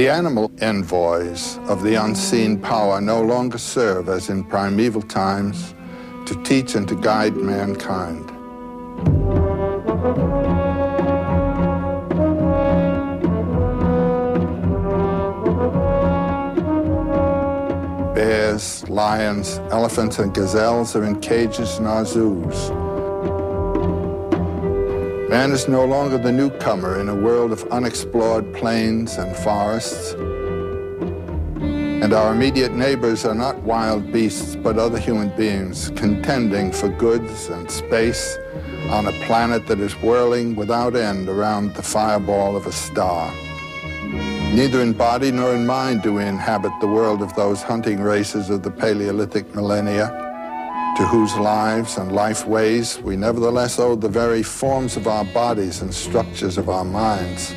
The animal envoys of the unseen power no longer serve, as in primeval times, to teach and to guide mankind. Bears, lions, elephants, and gazelles are in cages in our zoos. Man is no longer the newcomer in a world of unexplored plains and forests. And our immediate neighbors are not wild beasts, but other human beings contending for goods and space on a planet that is whirling without end around the fireball of a star. Neither in body nor in mind do we inhabit the world of those hunting races of the Paleolithic millennia, to whose lives and life ways we nevertheless owe the very forms of our bodies and structures of our minds.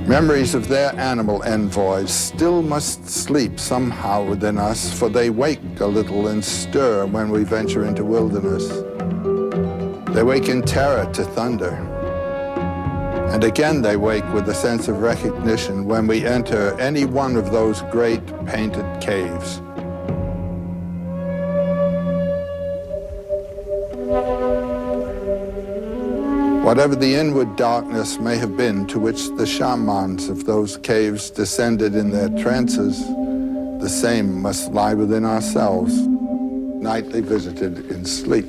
Memories of their animal envoys still must sleep somehow within us, for they wake a little and stir when we venture into wilderness. They wake in terror to thunder. And again they wake with a sense of recognition when we enter any one of those great painted caves. Whatever the inward darkness may have been to which the shamans of those caves descended in their trances, the same must lie within ourselves, nightly visited in sleep.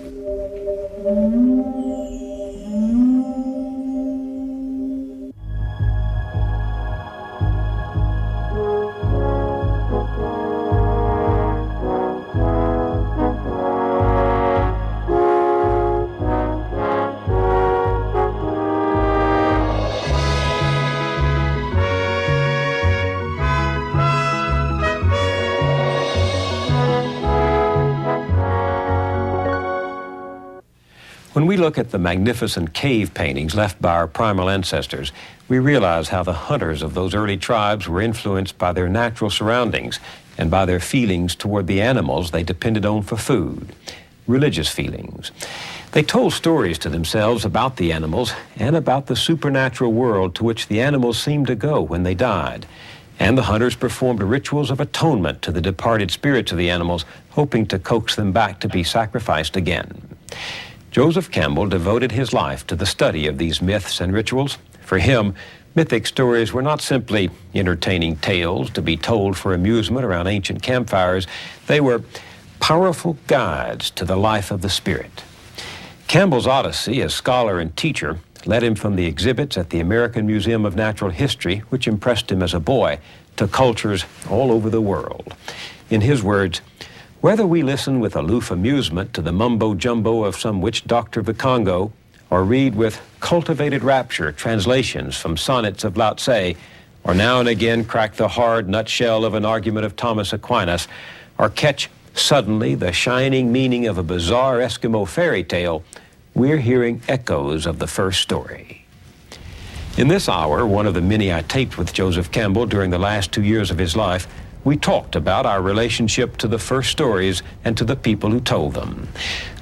When we look at the magnificent cave paintings left by our primal ancestors, we realize how the hunters of those early tribes were influenced by their natural surroundings and by their feelings toward the animals they depended on for food, religious feelings. They told stories to themselves about the animals and about the supernatural world to which the animals seemed to go when they died. And the hunters performed rituals of atonement to the departed spirits of the animals, hoping to coax them back to be sacrificed again. Joseph Campbell devoted his life to the study of these myths and rituals. For him, mythic stories were not simply entertaining tales to be told for amusement around ancient campfires. They were powerful guides to the life of the spirit. Campbell's odyssey as scholar and teacher led him from the exhibits at the American Museum of Natural History, which impressed him as a boy, to cultures all over the world. In his words, "Whether we listen with aloof amusement to the mumbo-jumbo of some witch doctor of the Congo, or read with cultivated rapture translations from sonnets of Lao Tse, or now and again crack the hard nutshell of an argument of Thomas Aquinas, or catch suddenly the shining meaning of a bizarre Eskimo fairy tale, we're hearing echoes of the first story." In this hour, one of the many I taped with Joseph Campbell during the last 2 years of his life, we talked about our relationship to the first stories and to the people who told them.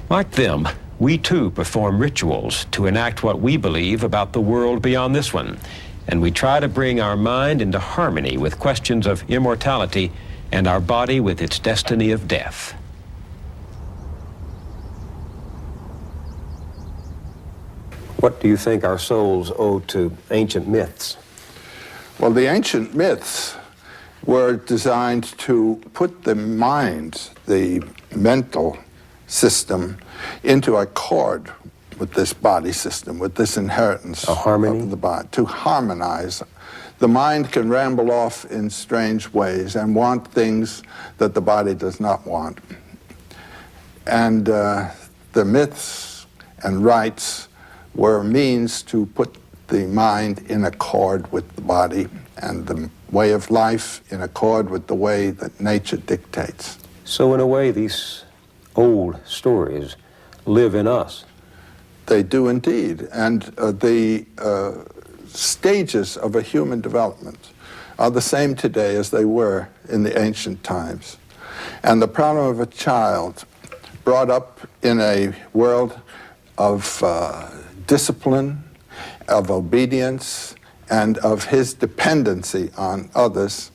Like them, we too perform rituals to enact what we believe about the world beyond this one, and we try to bring our mind into harmony with questions of immortality and our body with its destiny of death. What do you think our souls owe to ancient myths? Well, the ancient myths were designed to put the mind, the mental system, into accord with this body system, with this inheritance a harmony of the body, to harmonize. The mind can ramble off in strange ways and want things that the body does not want. And the myths and rites were a means to put the mind in accord with the body and the way of life in accord with the way that nature dictates. So in a way, these old stories live in us. They do indeed. And the stages of a human development are the same today as they were in the ancient times. And the problem of a child brought up in a world of discipline, of obedience, and of his dependency on others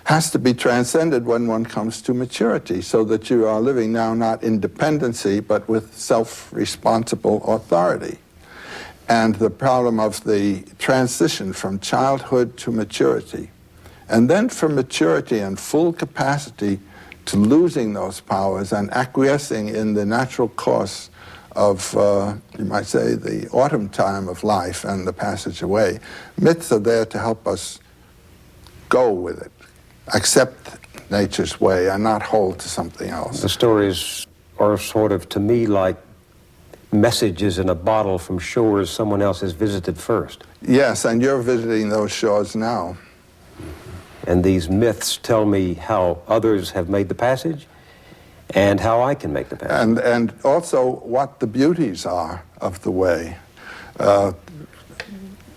has to be transcended when one comes to maturity, so that you are living now not in dependency, but with self-responsible authority. And the problem of the transition from childhood to maturity, and then from maturity and full capacity to losing those powers and acquiescing in the natural course of, you might say, the autumn time of life and the passage away. Myths are there to help us go with it, accept nature's way, and not hold to something else. The stories are sort of, to me, like messages in a bottle from shores someone else has visited first. Yes, and you're visiting those shores now. And these myths tell me how others have made the passage and how I can make the passage. And also what the beauties are of the way.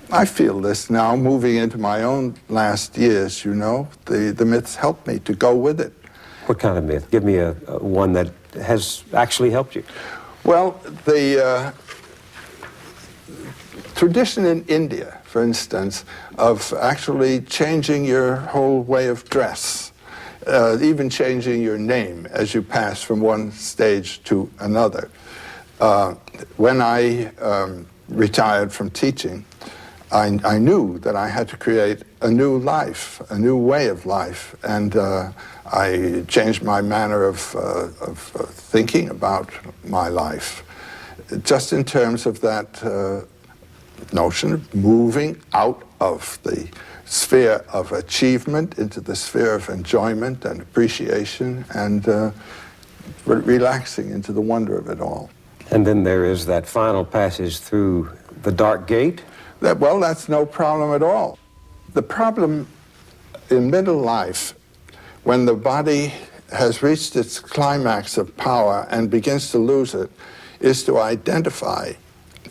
I feel this now, moving into my own last years, you know. The myths help me to go with it. What kind of myth? Give me a one that has actually helped you. Well, the tradition in India, for instance, of actually changing your whole way of dress, even changing your name as you pass from one stage to another. When I retired from teaching, I knew that I had to create a new life, a new way of life, and I changed my manner of thinking about my life, just in terms of that notion of moving out of the sphere of achievement into the sphere of enjoyment and appreciation, and relaxing into the wonder of it all. And then there is that final passage through the dark gate. Well, that's no problem at all. The problem in middle life, when the body has reached its climax of power and begins to lose it, is to identify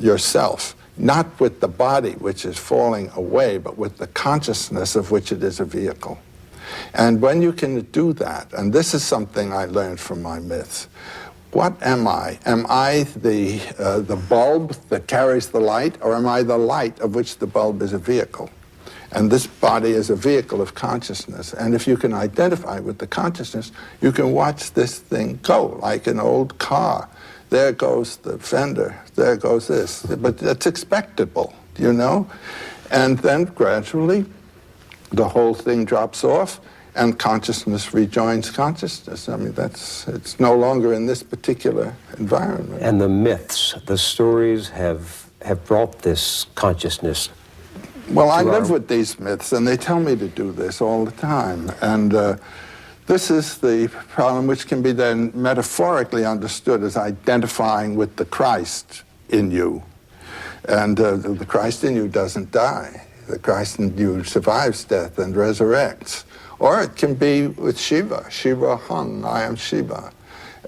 yourself, not with the body which is falling away, but with the consciousness of which it is a vehicle. And when you can do that, and this is something I learned from my myths, what am I? Am I the bulb that carries the light, or am I the light of which the bulb is a vehicle? And this body is a vehicle of consciousness. And if you can identify with the consciousness, you can watch this thing go, like an old car. There goes the fender, there goes this. But it's expectable, you know? And then gradually, the whole thing drops off, and consciousness rejoins consciousness. I mean, it's no longer in this particular environment. And the myths, the stories have brought this consciousness. Well, I live with these myths, and they tell me to do this all the time. And this is the problem, which can be then metaphorically understood as identifying with the Christ in you. And the Christ in you doesn't die. The Christ in you survives death and resurrects. Or it can be with Shiva. Shiva Hung, I am Shiva.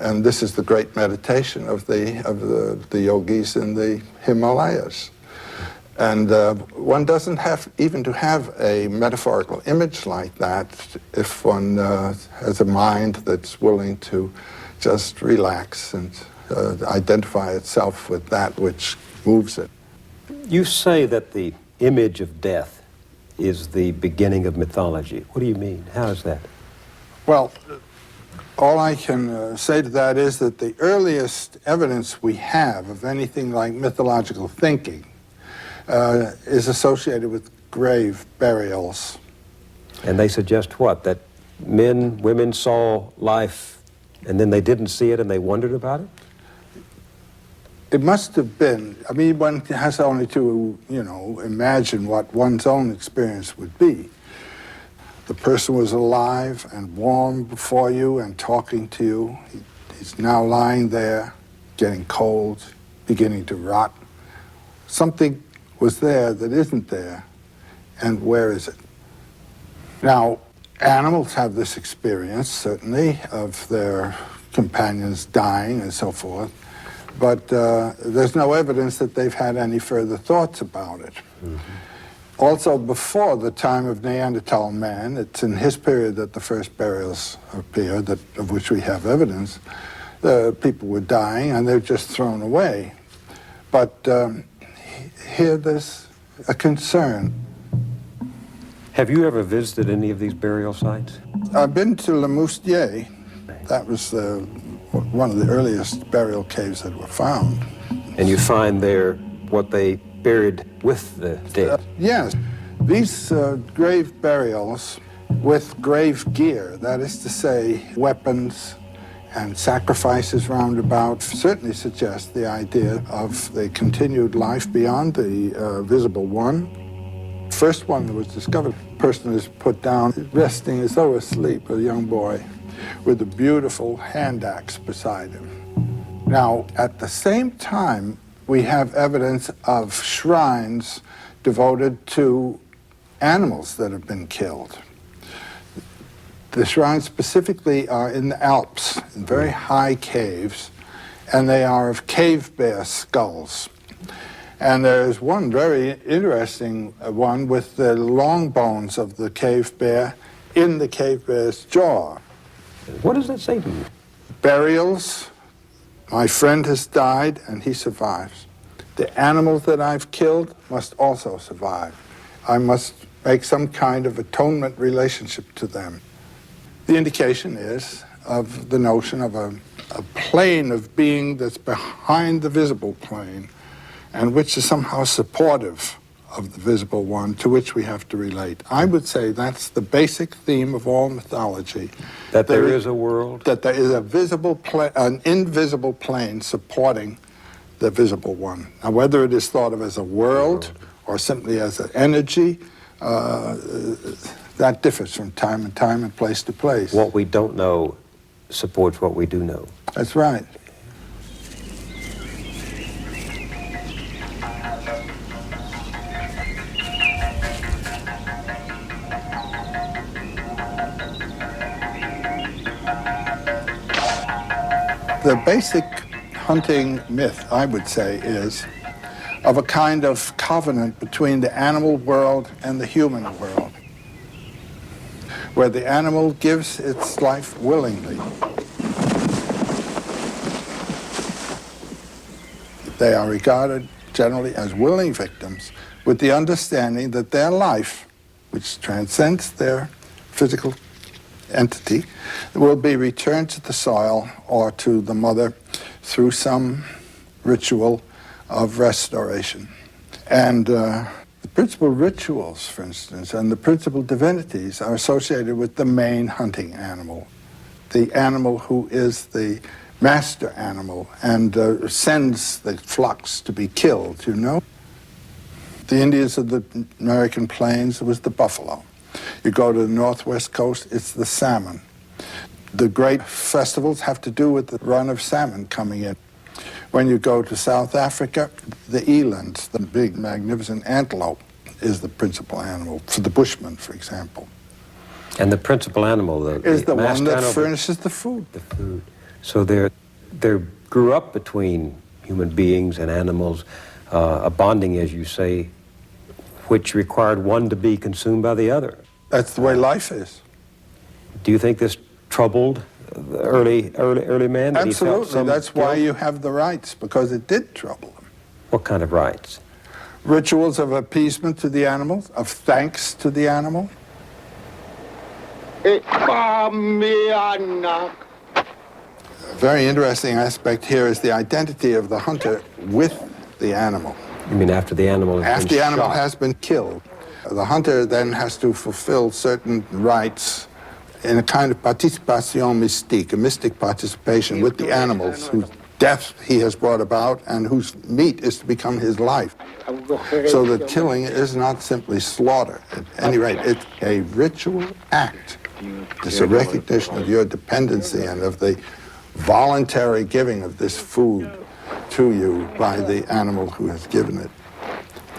And this is the great meditation of the yogis in the Himalayas. And one doesn't have even to have a metaphorical image like that if one has a mind that's willing to just relax and identify itself with that which moves it. You say that the image of death is the beginning of mythology. What do you mean? How is that? Well, all I can say to that is that the earliest evidence we have of anything like mythological thinking is associated with grave burials. And they suggest what? That women saw life and then they didn't see it and they wondered about it? It must have been. I mean, one has only to, you know, imagine what one's own experience would be. The person was alive and warm before you and talking to you. He's now lying there, getting cold, beginning to rot. Something was there that isn't there, and where is it? Now, animals have this experience, certainly, of their companions dying and so forth. But there's no evidence that they've had any further thoughts about it. Mm-hmm. Also, before the time of Neanderthal man, it's in his period that the first burials appear, of which we have evidence. The people were dying and they're just thrown away. But here there's a concern Have you ever visited any of these burial sites? I've been to Le Moustier. That was one of the earliest burial caves that were found. And you find there what they buried with the dead? Yes. These grave burials with grave gear, that is to say, weapons and sacrifices round about, certainly suggest the idea of the continued life beyond the visible one. First one that was discovered, the person is put down, resting as though asleep, a young boy, with a beautiful hand axe beside him. Now, at the same time, we have evidence of shrines devoted to animals that have been killed. The shrines specifically are in the Alps, in very high caves, and they are of cave bear skulls. And there's one very interesting one with the long bones of the cave bear in the cave bear's jaw. What does that say to you? Burials. My friend has died and he survives. The animals that I've killed must also survive. I must make some kind of atonement relationship to them. The indication is of the notion of a plane of being that's behind the visible plane and which is somehow supportive of the visible one to which we have to relate. I would say that's the basic theme of all mythology. That there is a world? That there is an invisible plane supporting the visible one. Now, whether it is thought of as a world or simply as an energy, that differs from time to time and place to place. What we don't know supports what we do know. That's right. The basic hunting myth, I would say, is of a kind of covenant between the animal world and the human world, where the animal gives its life willingly. They are regarded generally as willing victims with the understanding that their life, which transcends their physical entity, will be returned to the soil or to the mother through some ritual of restoration. And the principal rituals, for instance, and the principal divinities are associated with the main hunting animal, the animal who is the master animal and sends the flocks to be killed, you know. The Indians of the American plains, it was the buffalo. You go to the northwest coast, it's the salmon. The great festivals have to do with the run of salmon coming in. When you go to South Africa, the elands, the big, magnificent antelope, is the principal animal for the Bushmen, for example. And the principal animal, is the one that animal, furnishes the food. The food. So there grew up between human beings and animals, a bonding, as you say, which required one to be consumed by the other. That's the way life is. Do you think this troubled the early man? Absolutely. That's why you have the rites, because it did trouble them. What kind of rites? Rituals of appeasement to the animals, of thanks to the animal. A very interesting aspect here is the identity of the hunter with the animal. You mean after the animal has been After the animal shot? has been killed. The hunter then has to fulfill certain rites in a kind of participation mystique, a mystic participation with the animals whose death he has brought about and whose meat is to become his life. So the killing is not simply slaughter. At any rate, it's a ritual act. It's a recognition of your dependency and of the voluntary giving of this food to you by the animal who has given it.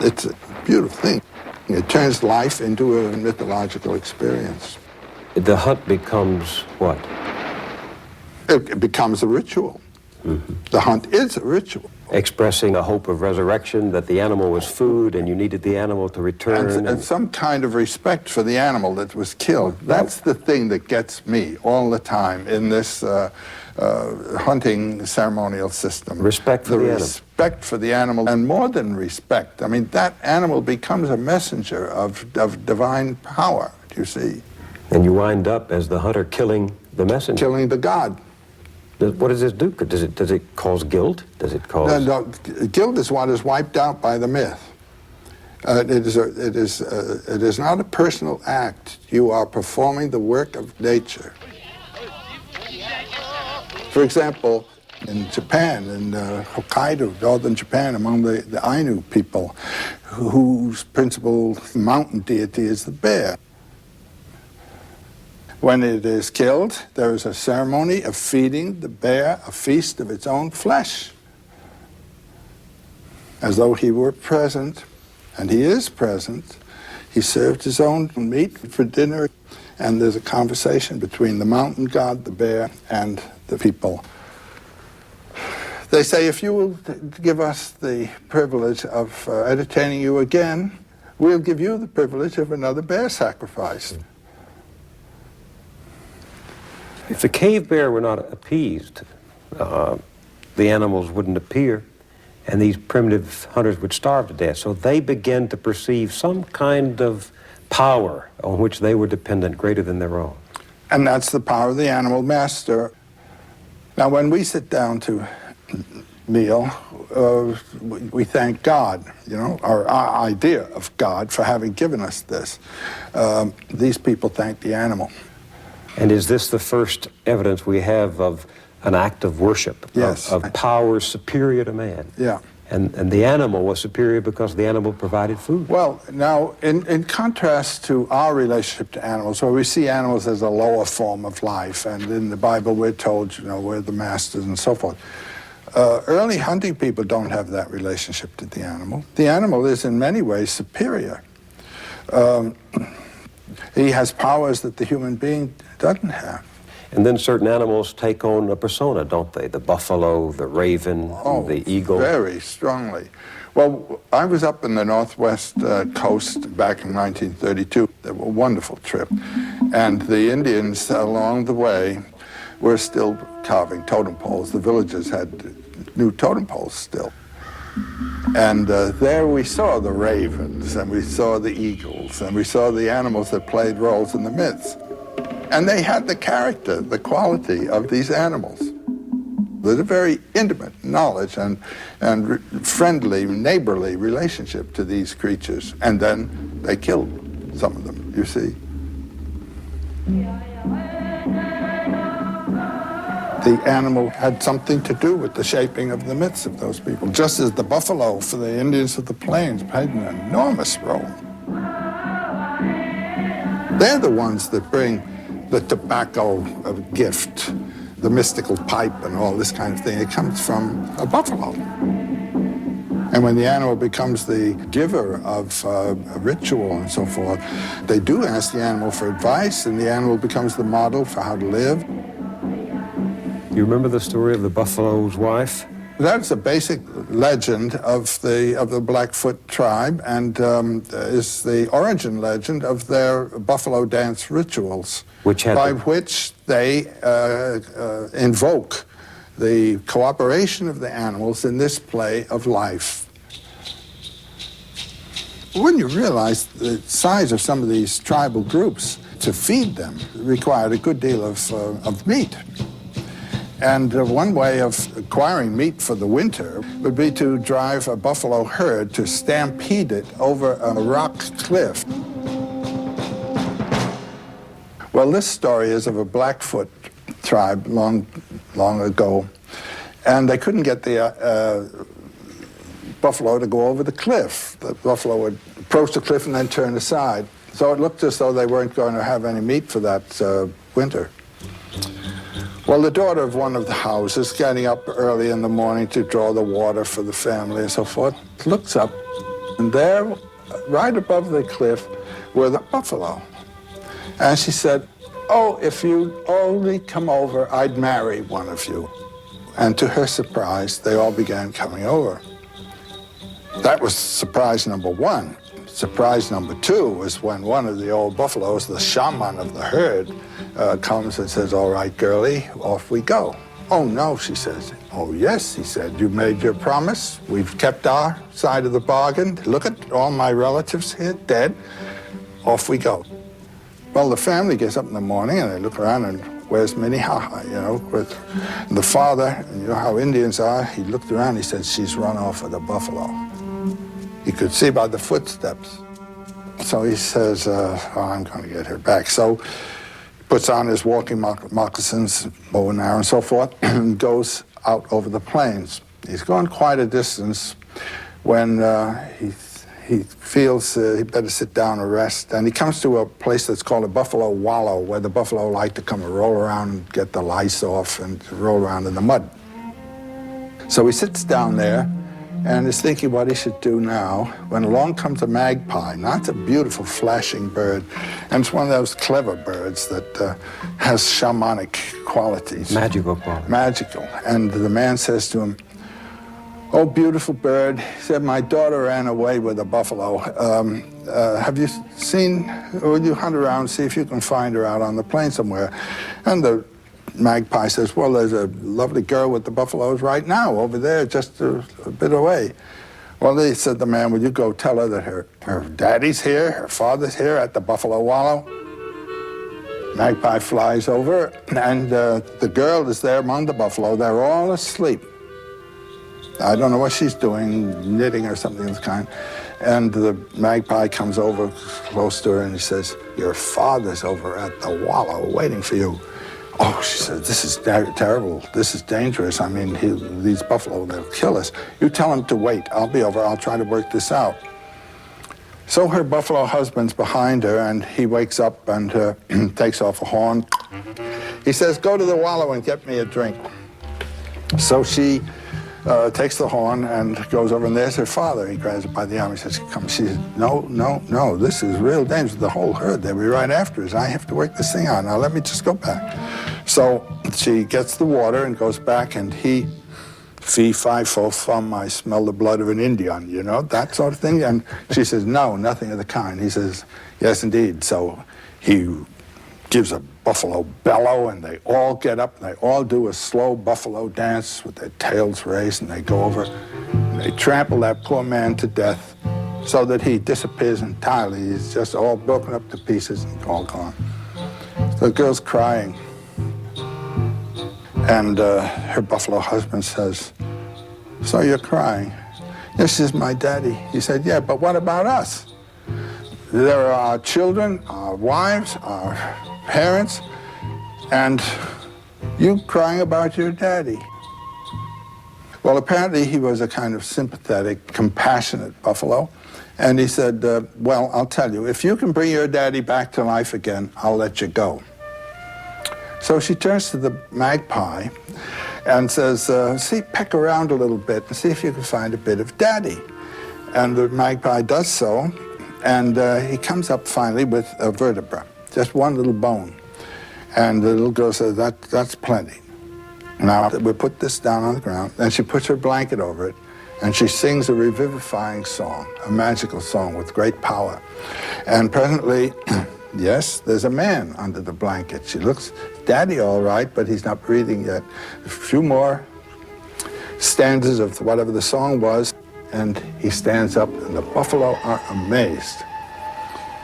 It's a beautiful thing. It turns life into a mythological experience. The hunt becomes what? It becomes a ritual. Mm-hmm. The hunt is a ritual. Expressing a hope of resurrection, that the animal was food and you needed the animal to return. And some kind of respect for the animal that was killed. That's the thing that gets me all the time in this hunting ceremonial system. Respect for the animal. respect for the animal, and more than respect. I mean, that animal becomes a messenger of divine power, you see. And you wind up, as the hunter, killing the messenger. Killing the god. What does this do? Does it cause guilt? Does it cause... No, guilt is what is wiped out by the myth. It is not a personal act. You are performing the work of nature. For example, in Japan, in Hokkaido, northern Japan, among the Ainu people, whose principal mountain deity is the bear. When it is killed, there is a ceremony of feeding the bear a feast of its own flesh, as though he were present, and he is present. He served his own meat for dinner, and there's a conversation between the mountain god, the bear, and the people. They say, if you will give us the privilege of entertaining you again, we'll give you the privilege of another bear sacrifice. If the cave bear were not appeased, the animals wouldn't appear, and these primitive hunters would starve to death. So they began to perceive some kind of power on which they were dependent greater than their own. And that's the power of the animal master. Now, when we sit down to meal, we thank God, you know, our idea of God for having given us this. These people thank the animal. And is this the first evidence we have of an act of worship? Yes. Of power superior to man? Yeah. And the animal was superior because the animal provided food? Well, now, in contrast to our relationship to animals, where we see animals as a lower form of life, and in the Bible we're told, you know, we're the masters and so forth. Early hunting people don't have that relationship to the animal. The animal is in many ways superior. He has powers that the human being doesn't have. And then certain animals take on a persona, don't they? The buffalo, the raven, the eagle. Very strongly. Well, I was up in the northwest coast back in 1932. It was a wonderful trip. And the Indians along the way were still carving totem poles. The villagers had new totem poles still. And there we saw the ravens, and we saw the eagles, and we saw the animals that played roles in the myths. And they had the character, the quality of these animals. There's a very intimate knowledge and friendly, neighborly relationship to these creatures. And then they killed some of them, you see. The animal had something to do with the shaping of the myths of those people, just as the buffalo for the Indians of the plains played an enormous role. They're the ones that bring the tobacco of gift, the mystical pipe and all this kind of thing. It comes from a buffalo. And when the animal becomes the giver of a ritual and so forth, they do ask the animal for advice, and the animal becomes the model for how to live. You remember the story of the buffalo's wife? That's a basic legend of the Blackfoot tribe, and is the origin legend of their buffalo dance rituals, by which they invoke the cooperation of the animals in this play of life. When you realize the size of some of these tribal groups, to feed them required a good deal of meat. And one way of acquiring meat for the winter would be to drive a buffalo herd to stampede it over a rock cliff. Well, this story is of a Blackfoot tribe long ago, and they couldn't get the buffalo to go over the cliff. The buffalo would approach the cliff and then turn aside. So it looked as though they weren't going to have any meat for that winter. Well, the daughter of one of the houses, getting up early in the morning to draw the water for the family and so forth, looks up, and there, right above the cliff, were the buffalo. And she said, "Oh, if you'd only come over, I'd marry one of you." And to her surprise, they all began coming over. That was surprise number one. Surprise number two was when one of the old buffaloes, the shaman of the herd, comes and says, "All right, girlie, off we go." Oh, no, she says. Oh, yes, he said, you made your promise. We've kept our side of the bargain. Look at all my relatives here, dead. Off we go. Well, the family gets up in the morning and they look around and where's Minnehaha, you know? With the father, you know how Indians are, he looked around, he said, she's run off with a buffalo. He could see by the footsteps. So he says, oh, I'm going to get her back. So puts on his walking moccasins, bow and arrow and so forth, and goes out over the plains. He's gone quite a distance when he feels he better sit down and rest. And he comes to a place that's called a buffalo wallow, where the buffalo like to come and roll around and get the lice off and roll around in the mud. So he sits down there and is thinking what he should do now, when along comes a magpie. Now, it's a beautiful flashing bird, and it's one of those clever birds that has shamanic qualities. Magical qualities. Magical. And the man says to him, oh, beautiful bird, he said, my daughter ran away with a buffalo. Have you seen, or would you hunt around and see if you can find her out on the plain somewhere? And the magpie says, well, there's a lovely girl with the buffaloes right now over there, just a bit away. Well, he said, the man, would you go tell her that her daddy's here, her father's here at the buffalo wallow? Magpie flies over, and the girl is there among the buffalo. They're all asleep. I don't know what she's doing, knitting or something of the kind. And the magpie comes over close to her and he says, your father's over at the wallow waiting for you. Oh, she said, this is terrible. This is dangerous. I mean, these buffalo, they'll kill us. You tell him to wait. I'll be over. I'll try to work this out. So her buffalo husband's behind her, and he wakes up and takes off a horn. He says, go to the wallow and get me a drink. So she takes the horn and goes over, and there's her father. He grabs her by the arm. He says, come. She says, no, no, no, this is real dangerous. The whole herd, they'll be right after us. I have to work this thing out. Now let me just go back. So she gets the water and goes back, and he, fee, fi, fo, fum, I smell the blood of an Indian, you know, that sort of thing. And she says, no, nothing of the kind. He says, yes, indeed. So he gives a buffalo bellow, and they all get up, and they all do a slow buffalo dance with their tails raised, and they go over, and they trample that poor man to death so that he disappears entirely. He's just all broken up to pieces and all gone. So the girl's crying, and her buffalo husband says, so you're crying? This is my daddy. He said, yeah, but what about us? There are our children, our wives, our parents, and you crying about your daddy. Well, apparently he was a kind of sympathetic, compassionate buffalo, and he said, well, I'll tell you, if you can bring your daddy back to life again, I'll let you go. So she turns to the magpie and says, see, peck around a little bit and see if you can find a bit of daddy. And the magpie does so, and he comes up finally with a vertebra, just one little bone. And the little girl says, that's plenty. Now, we put this down on the ground, and she puts her blanket over it, and she sings a revivifying song, a magical song with great power. And presently, yes, there's a man under the blanket. She looks, daddy all right, but he's not breathing yet. A few more stanzas of whatever the song was, and he stands up, and the buffalo are amazed.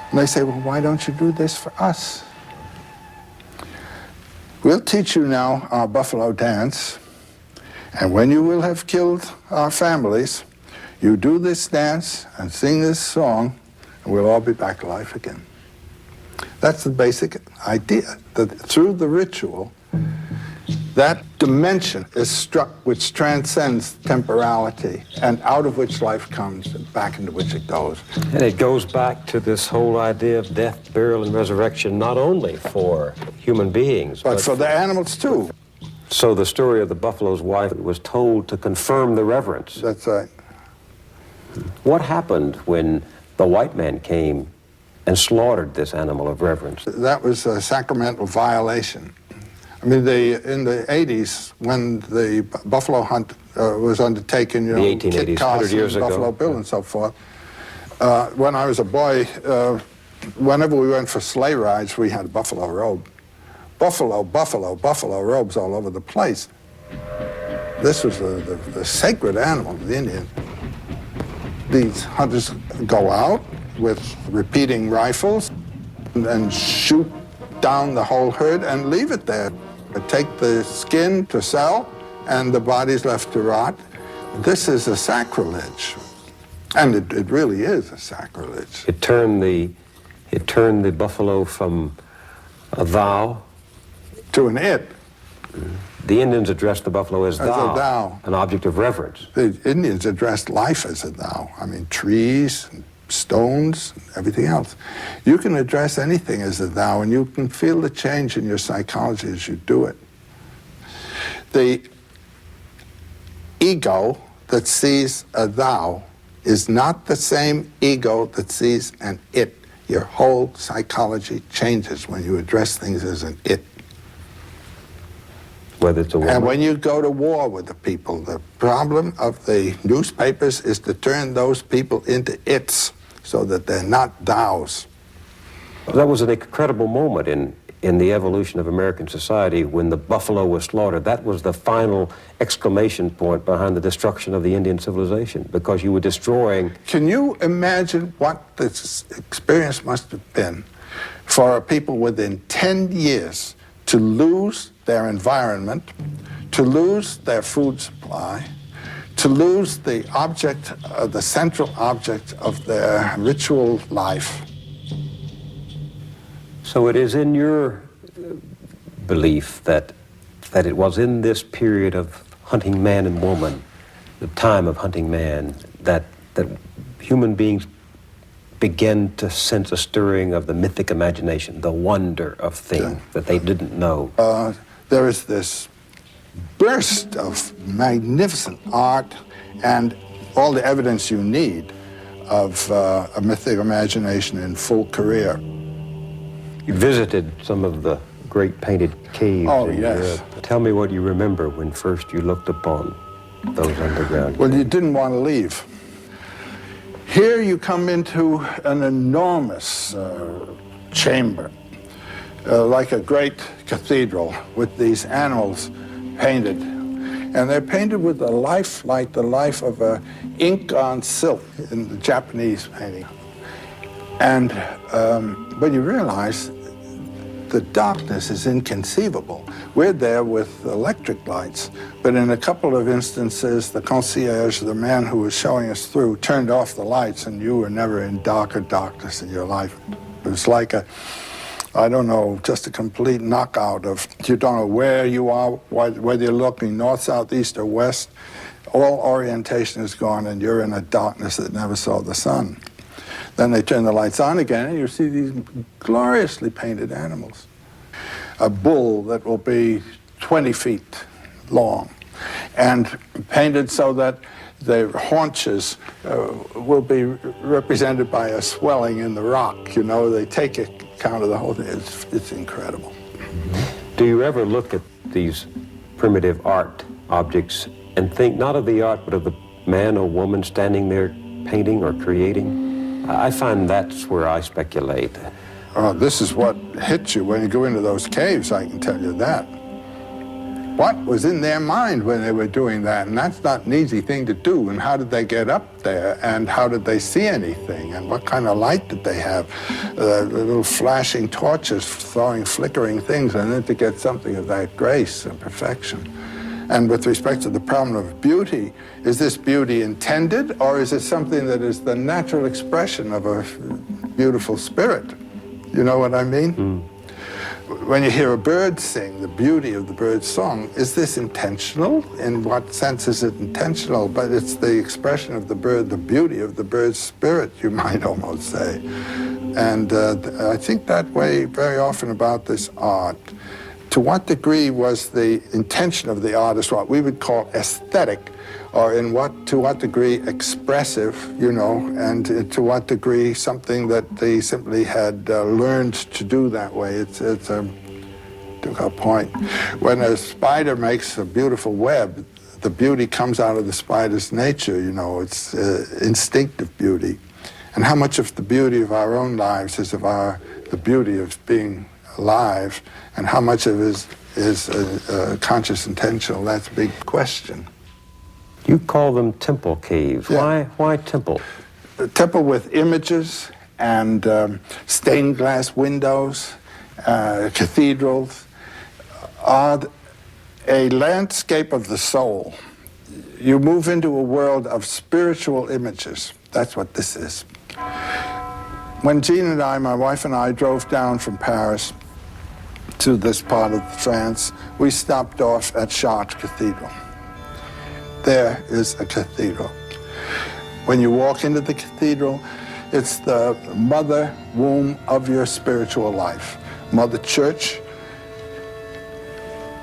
And they say, well, why don't you do this for us? We'll teach you now our buffalo dance, and when you will have killed our families, you do this dance and sing this song, and we'll all be back to life again. That's the basic idea, that through the ritual, that dimension is struck which transcends temporality, and out of which life comes and back into which it goes. And it goes back to this whole idea of death, burial, and resurrection, not only for human beings, but for the animals too. So the story of the buffalo's wife was told to confirm the reverence. That's right. What happened when the white man came and slaughtered this animal of reverence? That was a sacramental violation. I mean, in the 80s, when the buffalo hunt was undertaken, you know, the 1880s, Kit Carson, 100 years ago. Buffalo Bill and so forth, when I was a boy, whenever we went for sleigh rides, we had a buffalo robe. Buffalo robes all over the place. This was the sacred animal of the Indian. These hunters go out with repeating rifles and shoot down the whole herd and leave it there. Take the skin to sell, and the body's left to rot. This is a sacrilege. And it really is a sacrilege. It turned the buffalo from a thou to an it. The Indians addressed the buffalo as thou, a thou. An object of reverence. The Indians addressed life as a thou. I mean, trees, stones, everything else. You can address anything as a thou, and you can feel the change in your psychology as you do it. The ego that sees a thou is not the same ego that sees an it. Your whole psychology changes when you address things as an it. Whether it's a woman. And when you go to war with the people, the problem of the newspapers is to turn those people into its so that they're not thous. That was an incredible moment in the evolution of American society when the buffalo was slaughtered. That was the final exclamation point behind the destruction of the Indian civilization, because you were destroying... Can you imagine what this experience must have been for people within 10 years to lose their environment, to lose their food supply, to lose the object, the central object of their ritual life? So it is in your belief that it was in this period of hunting man and woman, the time of hunting man, that human beings began to sense a stirring of the mythic imagination, the wonder of things that they didn't know. There is this burst of magnificent art and all the evidence you need of a mythic imagination in full career. You visited some of the great painted caves in Europe. Tell me what you remember when first you looked upon those underground. Well, you didn't want to leave. Here you come into an enormous chamber, like a great cathedral with these animals painted. And they're painted with a life like the life of ink on silk in the Japanese painting. And when you realize the darkness is inconceivable. We're there with electric lights, but in a couple of instances, the concierge, the man who was showing us through, turned off the lights, and you were never in darker darkness in your life. It was like I don't know, just a complete knockout of, you don't know where you are, whether you're looking north, south, east, or west. All orientation is gone, and you're in a darkness that never saw the sun. Then they turn the lights on again, and you see these gloriously painted animals. A bull that will be 20 feet long, and painted so that the haunches will be represented by a swelling in the rock. You know, they take account of the whole thing. It's incredible. Do you ever look at these primitive art objects and think not of the art, but of the man or woman standing there painting or creating? I find that's where I speculate. This is what hits you when you go into those caves, I can tell you that. What was in their mind when they were doing that? And that's not an easy thing to do. And how did they get up there? And how did they see anything? And what kind of light did they have? The little flashing torches throwing flickering things, and then to get something of that grace and perfection. And with respect to the problem of beauty, is this beauty intended, or is it something that is the natural expression of a beautiful spirit? You know what I mean? When you hear a bird sing, the beauty of the bird's song, is this intentional? In what sense is it intentional? But it's the expression of the bird, the beauty of the bird's spirit, you might almost say. And I think that way very often about this art. To what degree was the intention of the artist what we would call aesthetic, or to what degree expressive, you know, and to what degree something that they simply had learned to do that way. It's a difficult point. When a spider makes a beautiful web, the beauty comes out of the spider's nature, you know, it's instinctive beauty. And how much of the beauty of our own lives is of the beauty of being alive, and how much of it is conscious intentional? That's a big question. You call them temple caves. Yeah. Why temple? A temple with images and stained glass windows, cathedrals, are a landscape of the soul. You move into a world of spiritual images. That's what this is. When Jean and I, my wife and I, drove down from Paris to this part of France, we stopped off at Chartres Cathedral. There is a cathedral. When you walk into the cathedral, it's the mother womb of your spiritual life. Mother Church.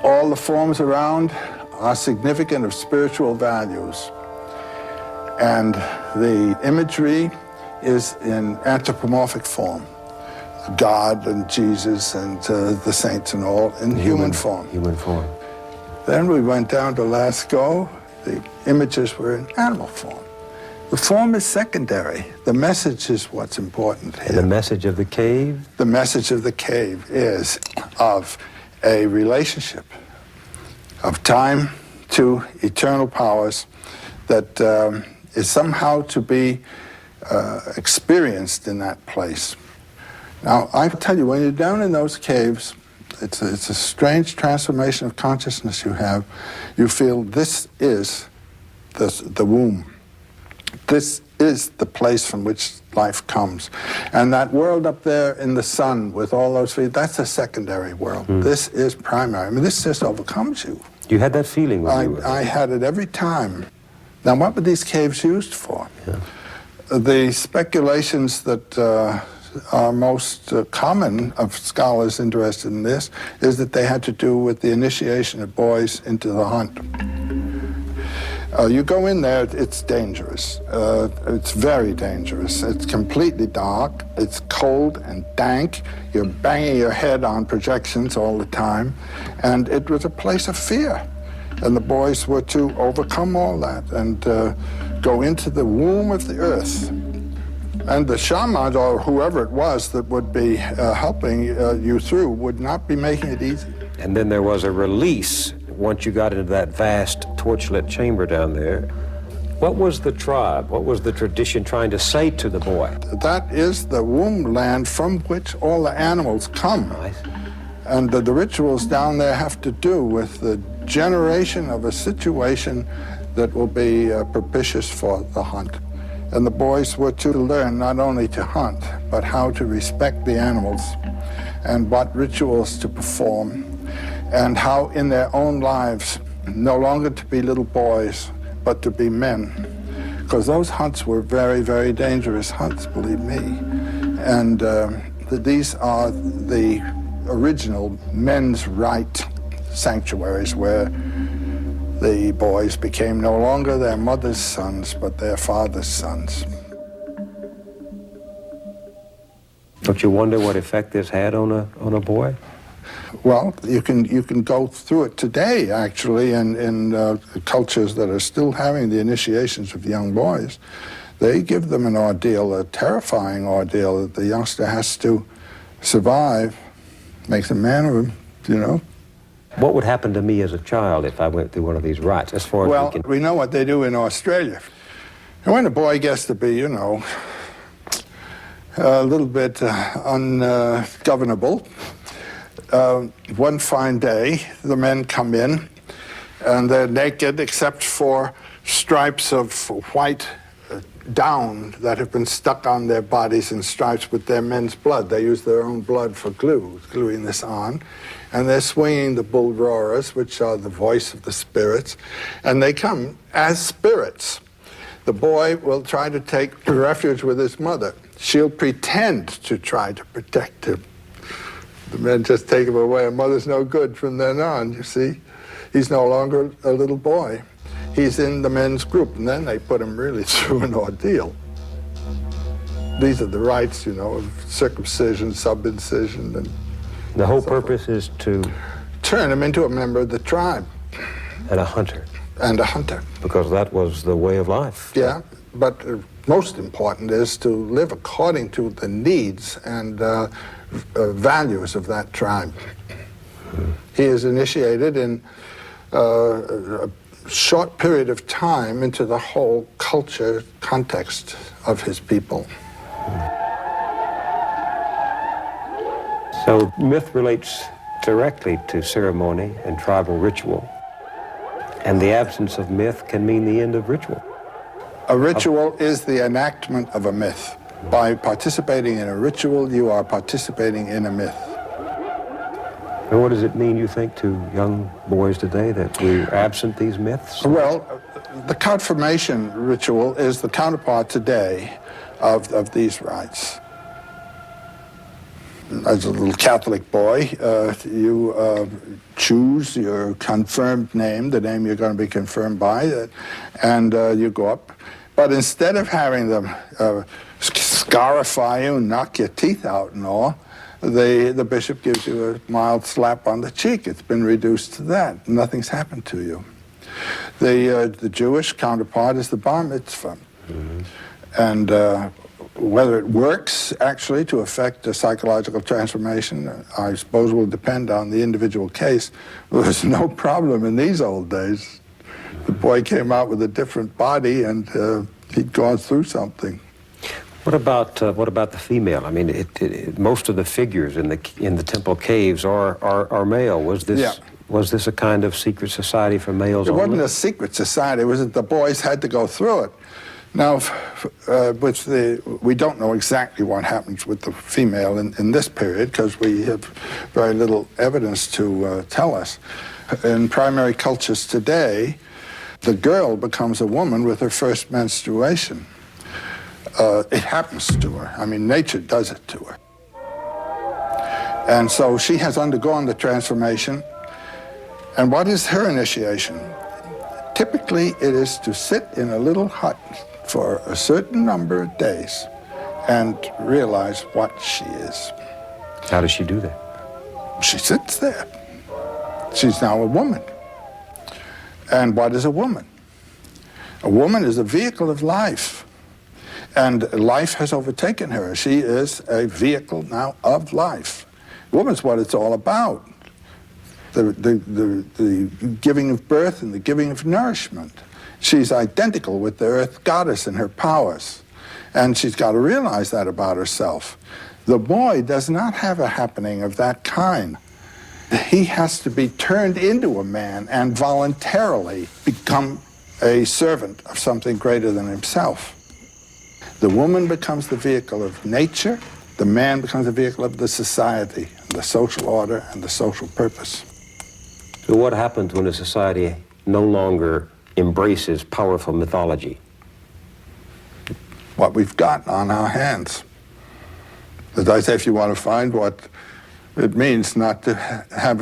All the forms around are significant of spiritual values. And the imagery is in anthropomorphic form. God and Jesus and the saints and all in human form. Human form. Then we went down to Lascaux. The images were in animal form. The form is secondary. The message is what's important here. And the message of the cave? The message of the cave is of a relationship of time to eternal powers that is somehow to be experienced in that place. Now, I tell you, when you're down in those caves, it's a strange transformation of consciousness you have. You feel this is the womb. This is the place from which life comes. And that world up there in the sun with all those feet, that's a secondary world. This is primary. I mean, this just overcomes you. You had that feeling when you were there? I had it every time. Now, what were these caves used for? Yeah. The speculations that are most common of scholars interested in this is that they had to do with the initiation of boys into the hunt. You go in there, it's dangerous. It's very dangerous. It's completely dark. It's cold and dank. You're banging your head on projections all the time. And it was a place of fear. And the boys were to overcome all that and go into the womb of the earth. And the shaman or whoever it was that would be helping you through would not be making it easy. And then there was a release once you got into that vast torchlit chamber down there. What was the tribe? What was the tradition trying to say to the boy? That is the womb land from which all the animals come. Nice. And the rituals down there have to do with the generation of a situation that will be propitious for the hunt. And the boys were to learn not only to hunt, but how to respect the animals and what rituals to perform, and how in their own lives, no longer to be little boys, but to be men. Because those hunts were very, very dangerous hunts, believe me. And these are the original men's right sanctuaries where the boys became no longer their mother's sons, but their father's sons. Don't you wonder what effect this had on a boy? Well, you can go through it today, actually, in cultures that are still having the initiations of young boys. They give them an ordeal, a terrifying ordeal that the youngster has to survive, makes a man of him, you know. What would happen to me as a child if I went through one of these rites, as far as Well, we know what they do in Australia. And when a boy gets to be, you know, a little bit ungovernable, one fine day, the men come in, and they're naked except for stripes of white down that have been stuck on their bodies in stripes with their men's blood. They use their own blood for gluing this on. And they're swinging the bull roarers, which are the voice of the spirits, and they come as spirits. The boy will try to take refuge with his mother. She'll pretend to try to protect him. The men just take him away, and mother's no good from then on, you see. He's no longer a little boy. He's in the men's group, and then they put him really through an ordeal. These are the rites, you know, of circumcision, subincision, and the whole purpose is to turn him into a member of the tribe. And a hunter. And a hunter. Because that was the way of life. Yeah, but most important is to live according to the needs and values of that tribe. He is initiated in a short period of time into the whole culture context of his people. So myth relates directly to ceremony and tribal ritual, and the absence of myth can mean the end of ritual. A ritual is the enactment of a myth. By participating in a ritual, you are participating in a myth. And what does it mean, you think, to young boys today that we're absent these myths? Well, the confirmation ritual is the counterpart today of these rites. As a little Catholic boy, you choose your confirmed name, the name you're going to be confirmed by, and you go up. But instead of having them scarify you and knock your teeth out and all, the bishop gives you a mild slap on the cheek. It's been reduced to that. Nothing's happened to you. The Jewish counterpart is the bar mitzvah. Mm-hmm. And whether it works actually to affect a psychological transformation, I suppose will depend on the individual case. There was no problem in these old days. The boy came out with a different body, and he'd gone through something. What about the female? I mean, most of the figures in the temple caves are male. Was this a kind of secret society for males only? It wasn't a secret society. It was that the boys had to go through it. Now, we don't know exactly what happens with the female in this period because we have very little evidence to tell us. In primary cultures today, the girl becomes a woman with her first menstruation. It happens to her. I mean, nature does it to her. And so she has undergone the transformation. And what is her initiation? Typically, it is to sit in a little hut for a certain number of days and realize what she is. How does she do that? She sits there. She's now a woman. And what is a woman? A woman is a vehicle of life. And life has overtaken her. She is a vehicle now of life. Woman's what it's all about. The giving of birth and the giving of nourishment. She's identical with the earth goddess and her powers. And she's got to realize that about herself. The boy does not have a happening of that kind. He has to be turned into a man and voluntarily become a servant of something greater than himself. The woman becomes the vehicle of nature. The man becomes the vehicle of the society, the social order, and the social purpose. So what happens when a society no longer embraces powerful mythology? What we've got on our hands. As I say, if you want to find what it means not to have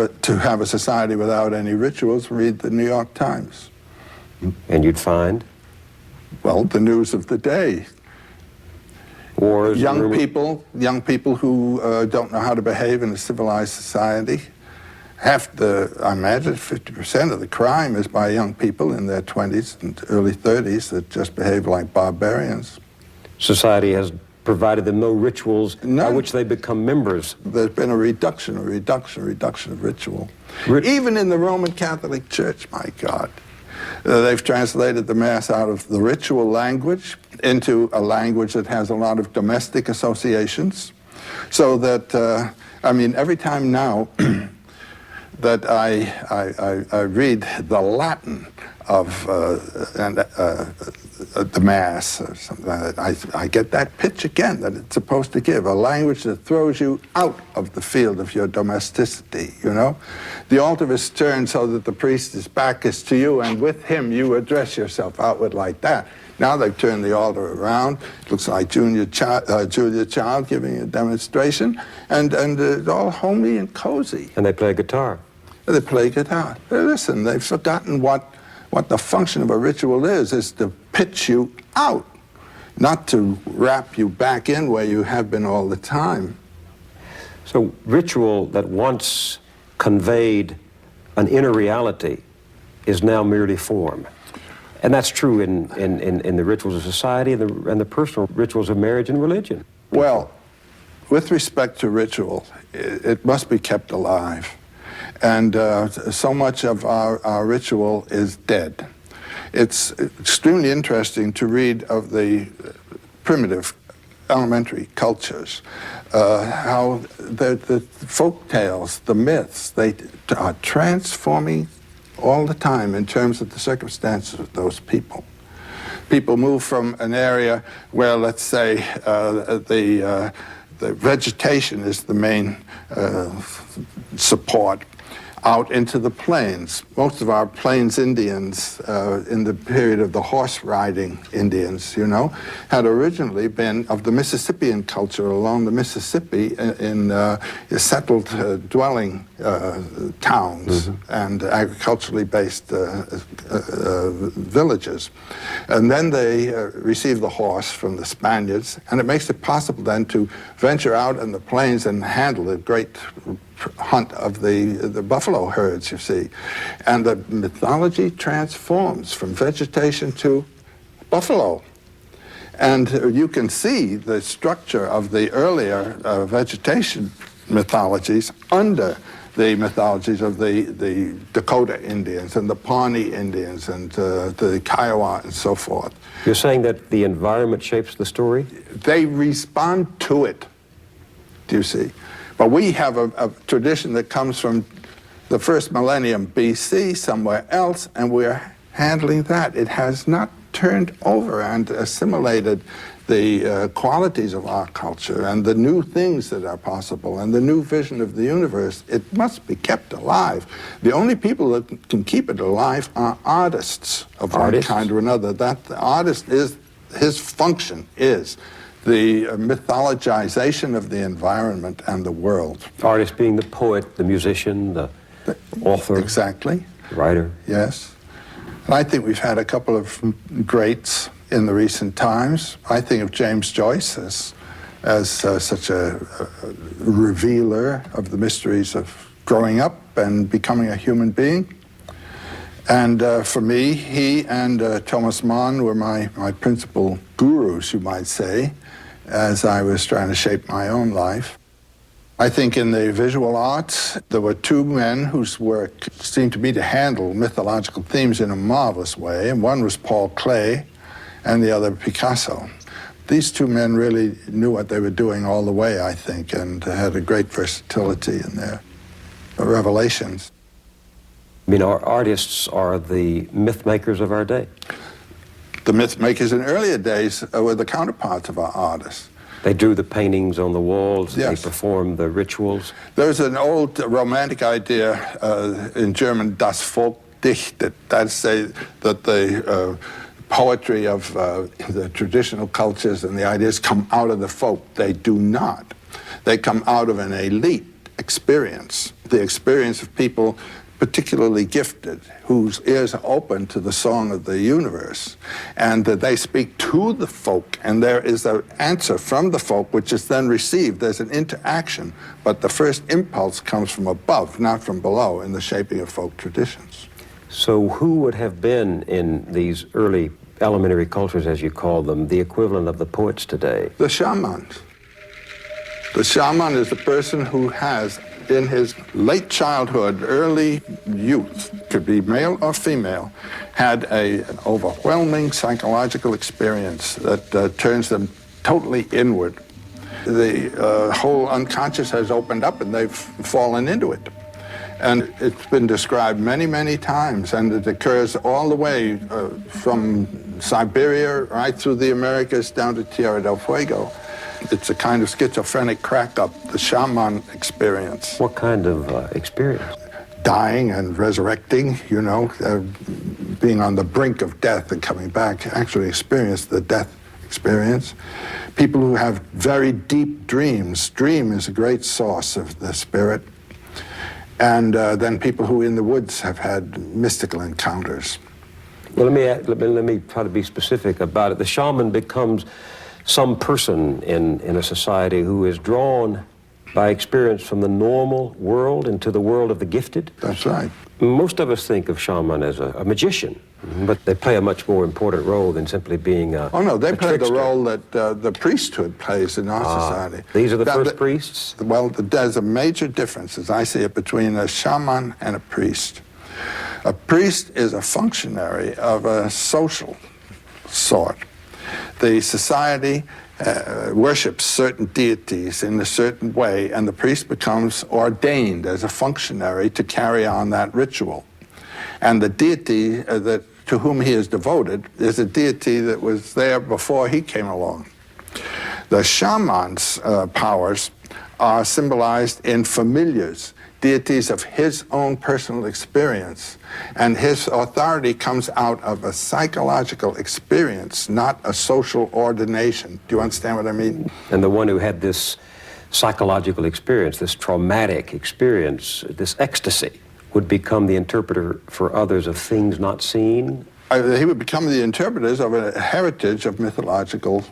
a society without any rituals, read the New York Times. And you'd find? Well, the news of the day. Wars, young people who don't know how to behave in a civilized society. I imagine 50% of the crime is by young people in their 20s and early 30s that just behave like barbarians. Society has provided them no rituals by which they become members. There's been a reduction of ritual. Even in the Roman Catholic Church, my God. They've translated the Mass out of the ritual language into a language that has a lot of domestic associations. So that, I mean, every time now that I read the Latin of the Mass or something like that, I get that pitch again that it's supposed to give, a language that throws you out of the field of your domesticity, you know? The altar is turned so that the priest's back is to you, and with him you address yourself outward like that. Now they've turned the altar around. It looks like Julia Child giving a demonstration, and it's all homey and cozy. And they play guitar. They play guitar. Listen, they've forgotten what the function of a ritual is to pitch you out, not to wrap you back in where you have been all the time. So ritual that once conveyed an inner reality is now merely form. And that's true in the rituals of society and the personal rituals of marriage and religion. Well, with respect to ritual, it must be kept alive. And so much of our ritual is dead. It's extremely interesting to read of the primitive elementary cultures, how the folk tales, the myths, they are transforming all the time in terms of the circumstances of those people. People move from an area where, let's say, the vegetation is the main support, out into the plains. Most of our plains Indians in the period of the horse riding Indians, you know, had originally been of the Mississippian culture along the Mississippi in settled dwelling towns and agriculturally based villages. And then they received the horse from the Spaniards, and it makes it possible then to venture out in the plains and handle the great hunt of the buffalo herds, you see. And the mythology transforms from vegetation to buffalo. And you can see the structure of the earlier vegetation mythologies under the mythologies of the Dakota Indians and the Pawnee Indians and the Kiowa and so forth. You're saying that the environment shapes the story? They respond to it, do you see? But we have a tradition that comes from the first millennium BC somewhere else, and we're handling that. It has not turned over and assimilated the qualities of our culture and the new things that are possible and the new vision of the universe. It must be kept alive. The only people that can keep it alive are artists of one kind or another. That the artist is, his function is the mythologization of the environment and the world. Artist being the poet, the musician, the author. Exactly. The writer. Yes. And I think we've had a couple of greats in the recent times. I think of James Joyce as such a revealer of the mysteries of growing up and becoming a human being. And for me, he and Thomas Mann were my principal gurus, you might say, as I was trying to shape my own life. I think in the visual arts, there were two men whose work seemed to me to handle mythological themes in a marvelous way, and one was Paul Klee and the other Picasso. These two men really knew what they were doing all the way, I think, and had a great versatility in their revelations. I mean, our artists are the myth makers of our day. The myth makers in earlier days were the counterparts of our artists. They drew the paintings on the walls, yes. They performed the rituals. There's an old romantic idea in German, das Volk dichtet, that's say that the poetry of the traditional cultures and the ideas come out of the folk. They do not. They come out of an elite experience, the experience of people particularly gifted, whose ears are open to the song of the universe, and that they speak to the folk, and there is an answer from the folk which is then received. There's an interaction, but the first impulse comes from above, not from below, in the shaping of folk traditions. So who would have been in these early elementary cultures, as you call them, the equivalent of the poets today? The shamans. The shaman is the person who has, in his late childhood, early youth, could be male or female, had an overwhelming psychological experience that turns them totally inward. The whole unconscious has opened up and they've fallen into it. And it's been described many, many times, and it occurs all the way from Siberia right through the Americas down to Tierra del Fuego. It's a kind of schizophrenic crack-up, the shaman experience. What kind of experience? Dying and resurrecting, you know, being on the brink of death and coming back, actually experience the death experience. People who have very deep dreams. Dream is a great source of the spirit. And then people who in the woods have had mystical encounters. Well, let me try to be specific about it. The shaman becomes some person in a society who is drawn by experience from the normal world into the world of the gifted? That's right. Most of us think of shaman as a magician, but they play a much more important role than simply being a Oh, no, they play trickster. the role that the priesthood plays in our society. These are the Now, first priests? Well, there's a major difference, as I see it, between a shaman and a priest. A priest is a functionary of a social sort. The society worships certain deities in a certain way, and the priest becomes ordained as a functionary to carry on that ritual. And the deity to whom he is devoted is a deity that was there before he came along. The shaman's powers are symbolized in familiars, deities of his own personal experience. And his authority comes out of a psychological experience, not a social ordination. Do you understand what I mean? And the one who had this psychological experience, this traumatic experience, this ecstasy, would become the interpreter for others of things not seen? He would become the interpreters of a heritage of mythological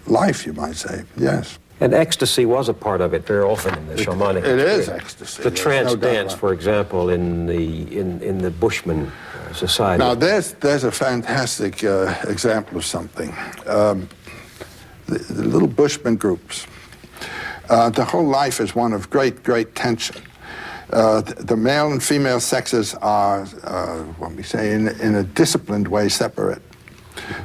life, you might say, yes. And ecstasy was a part of it very often in the shamanic It experience. is ecstasy. The trance no doubt dance, for example, in the Bushman society. Now, there's a fantastic example of something. The little Bushman groups. The whole life is one of great, great tension. The male and female sexes are, what we say, in a disciplined way, separate.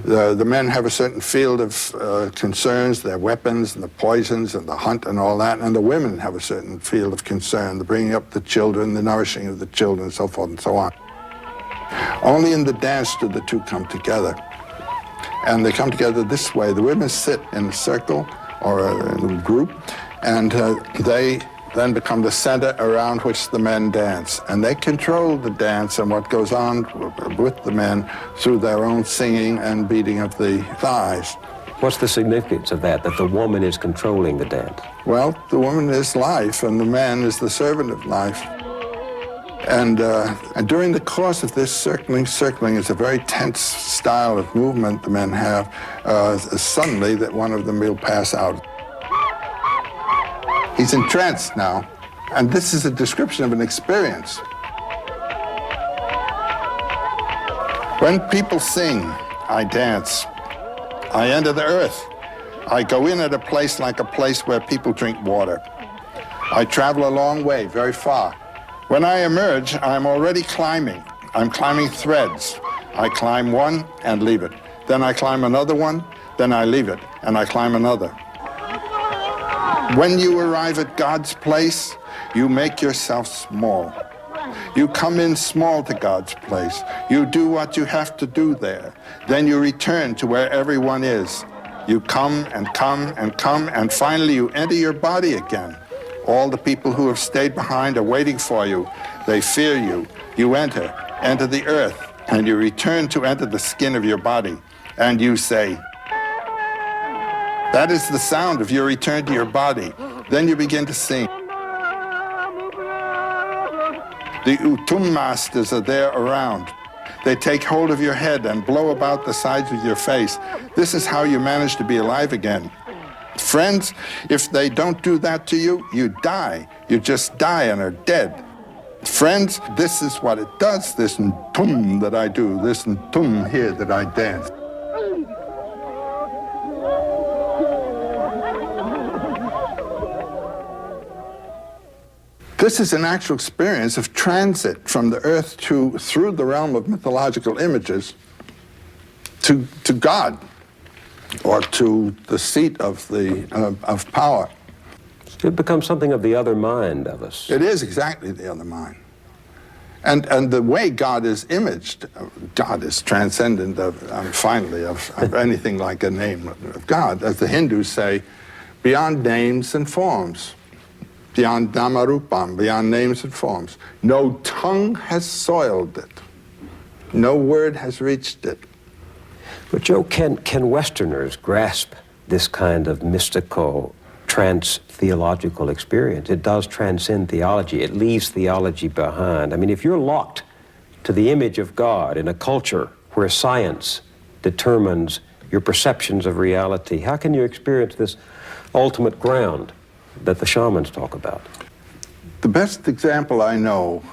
The men have a certain field of concerns, their weapons and the poisons and the hunt and all that, and the women have a certain field of concern, the bringing up the children, the nourishing of the children, and so forth and so on. Only in the dance do the two come together. And they come together this way. The women sit in a circle or a little group, and they then become the center around which the men dance. And they control the dance and what goes on with the men through their own singing and beating of the thighs. What's the significance of that the woman is controlling the dance? Well, the woman is life and the man is the servant of life. And during the course of this circling is a very tense style of movement the men have. Suddenly that one of them will pass out. He's entranced now, and this is a description of an experience. When people sing, I dance. I enter the earth. I go in at a place like a place where people drink water. I travel a long way, very far. When I emerge, I'm already climbing. I'm climbing threads. I climb one and leave it. Then I climb another one, then I leave it, and I climb another. When you arrive at God's place, you make yourself small. You come in small to God's place. You do what you have to do there. Then you return to where everyone is. You come and come and come, and finally you enter your body again. All the people who have stayed behind are waiting for you. They fear you. You enter the earth, and you return to enter the skin of your body. And you say, that is the sound of your return to your body. Then you begin to sing. The Utum masters are there around. They take hold of your head and blow about the sides of your face. This is how you manage to be alive again. Friends, if they don't do that to you, you die. You just die and are dead. Friends, this is what it does, this Ntum that I do, this Ntum here that I dance. This is an actual experience of transit from the earth through the realm of mythological images to God, or to the seat of power. It becomes something of the other mind of us. It is exactly the other mind. And the way God is imaged, God is transcendent finally of anything like a name of God. As the Hindus say, beyond names and forms. Beyond namarupam, beyond names and forms. No tongue has soiled it. No word has reached it. But Joe, can Westerners grasp this kind of mystical, trans-theological experience? It does transcend theology. It leaves theology behind. I mean, if you're locked to the image of God in a culture where science determines your perceptions of reality, how can you experience this ultimate ground that the shamans talk about? The best example I know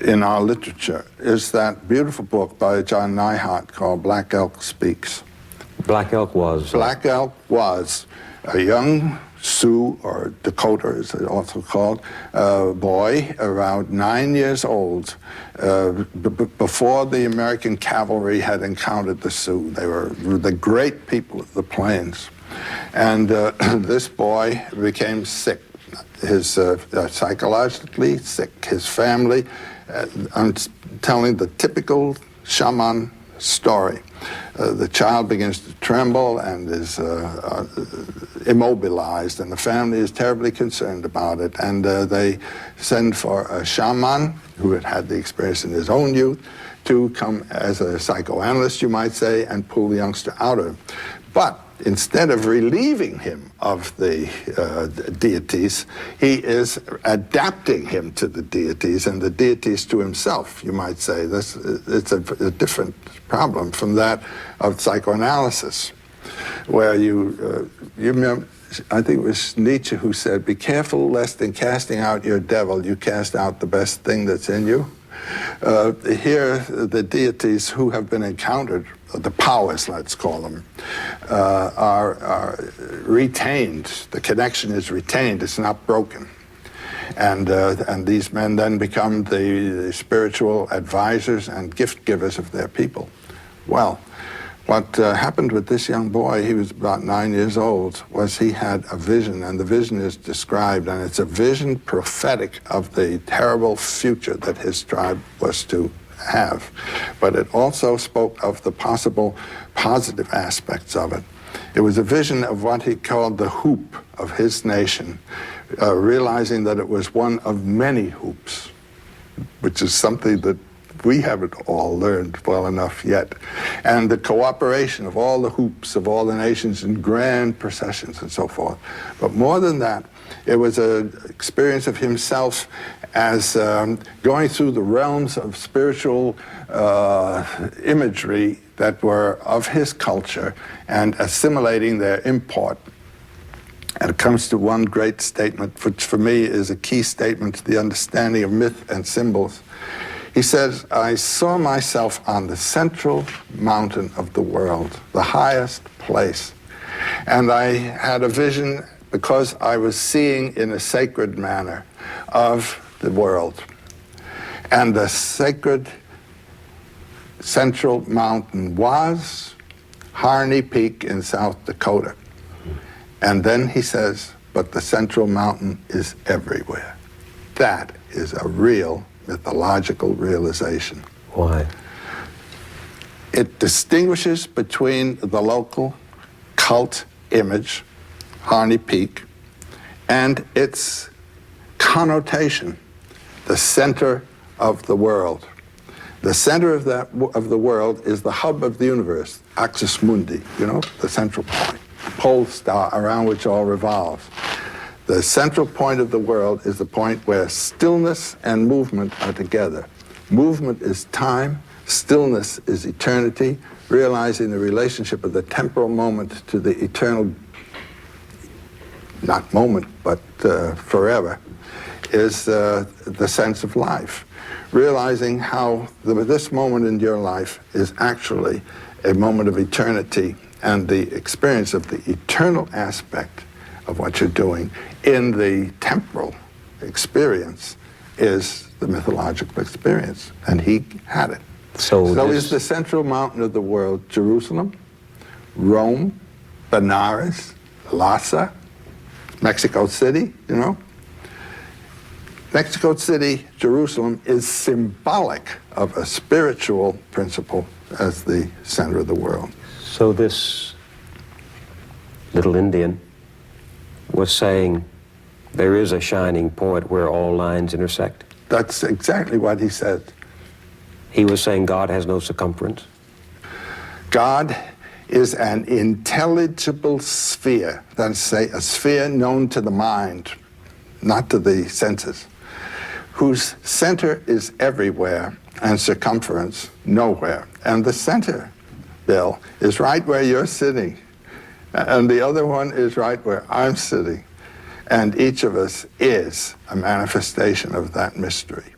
in our literature is that beautiful book by John Neihart called Black Elk Speaks. Black Elk was? Black Elk was a young Sioux, or Dakota as it's also called, boy around 9 years old before the American cavalry had encountered the Sioux. They were the great people of the plains. And this boy became sick. His psychologically sick, his family. I'm telling the typical shaman story. The child begins to tremble and is immobilized, and the family is terribly concerned about it. And they send for a shaman who had had the experience in his own youth to come as a psychoanalyst, you might say, and pull the youngster out of him. But instead of relieving him of the deities, he is adapting him to the deities and the deities to himself, you might say. It's a different problem from that of psychoanalysis, where you remember, I think it was Nietzsche who said, "Be careful lest in casting out your devil, you cast out the best thing that's in you." Here, the deities who have been encountered, the powers, let's call them, are retained. The connection is retained. It's not broken. And these men then become the spiritual advisors and gift givers of their people. Well, what happened with this young boy, he was about 9 years old, was he had a vision, and the vision is described, and it's a vision prophetic of the terrible future that his tribe was to have. But it also spoke of the possible positive aspects of it. It was a vision of what he called the hoop of his nation, realizing that it was one of many hoops, which is something that we haven't all learned well enough yet. And the cooperation of all the hoops of all the nations in grand processions and so forth. But more than that, it was an experience of himself as going through the realms of spiritual imagery that were of his culture and assimilating their import. And it comes to one great statement, which for me is a key statement to the understanding of myth and symbols. He says, "I saw myself on the central mountain of the world, the highest place. And I had a vision because I was seeing in a sacred manner of the world. And the sacred central mountain was Harney Peak in South Dakota." And then he says, "But the central mountain is everywhere." That is a real mythological realization. Why? It distinguishes between the local cult image, Harney Peak, and its connotation, the center of the world. The center of the world is the hub of the universe, axis mundi, the central point, pole star around which all revolves. The central point of the world is the point where stillness and movement are together. Movement is time, stillness is eternity, realizing the relationship of the temporal moment to the eternal, not moment, but forever, is the sense of life. Realizing how this moment in your life is actually a moment of eternity, and the experience of the eternal aspect of what you're doing in the temporal experience is the mythological experience, and he had it. So is the central mountain of the world Jerusalem, Rome, Benares, Lhasa, Mexico City, Mexico City, Jerusalem is symbolic of a spiritual principle as the center of the world. So this little Indian was saying there is a shining point where all lines intersect? That's exactly what he said. He was saying God has no circumference? God is an intelligible sphere, that is to say, a sphere known to the mind, not to the senses, whose center is everywhere and circumference nowhere. And the center, Bill, is right where you're sitting. And the other one is right where I'm sitting. And each of us is a manifestation of that mystery.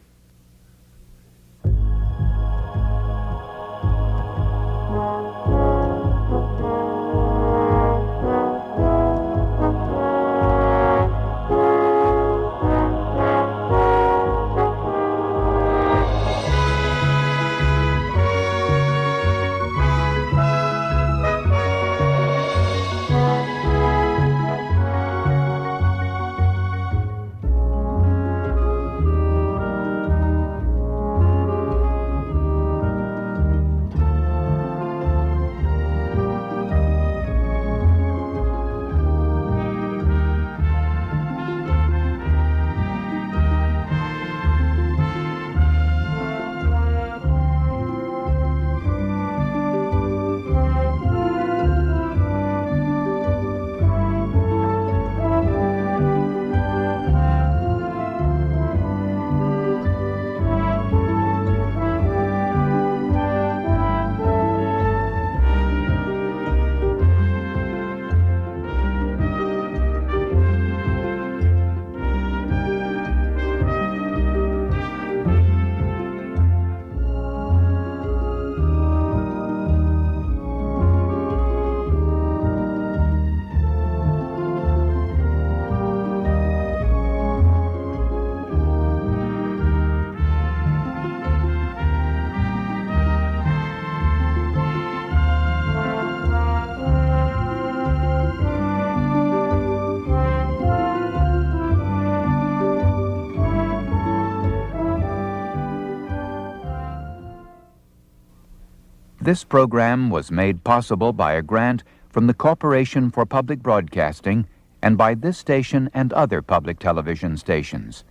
This program was made possible by a grant from the Corporation for Public Broadcasting and by this station and other public television stations.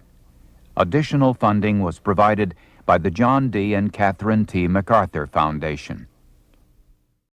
Additional funding was provided by the John D. and Catherine T. MacArthur Foundation.